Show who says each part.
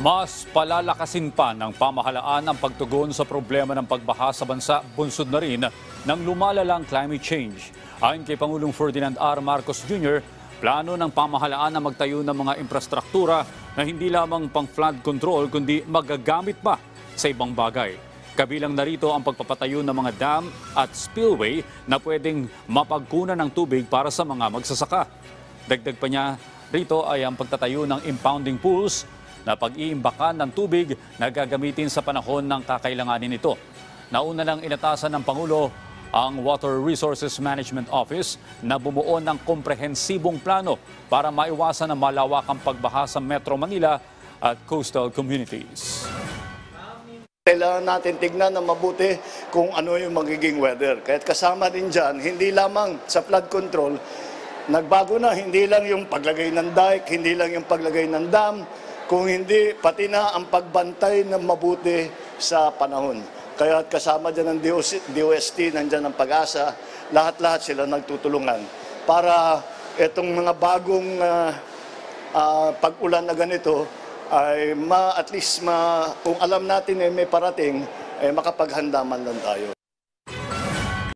Speaker 1: Mas palalakasin pa ng pamahalaan ang pagtugon sa problema ng pagbaha sa bansa, bunsod na rin ng lumalalang climate change. Ayon kay Pangulong Ferdinand R. Marcos Jr., plano ng pamahalaan na magtayo ng mga infrastruktura na hindi lamang pang flood control kundi magagamit pa sa ibang bagay. Kabilang narito ang pagpapatayo ng mga dam at spillway na pwedeng mapagkunan ng tubig para sa mga magsasaka. Dagdag pa niya rito ay ang pagtatayo ng impounding pools na pag-iimbakan ng tubig na gagamitin sa panahon ng kakailanganin nito. Nauna nang inatasan ng Pangulo ang Water Resources Management Office na bumuo ng komprehensibong plano para maiwasan ang malawakang pagbaha sa Metro Manila at coastal communities.
Speaker 2: Kailangan natin tignan na mabuti kung ano yung magiging weather. Kahit kasama din dyan, hindi lamang sa flood control, nagbago na, hindi lang yung paglagay ng dike, hindi lang yung paglagay ng dam, kung hindi, pati na ang pagbantay ng mabuti sa panahon. Kaya kasama dyan ng DOST, nandyan ng Pag-asa, lahat-lahat sila nagtutulungan para itong mga bagong pag-ulan na ganito ay at least kung alam natin may parating, makapaghanda man lang tayo.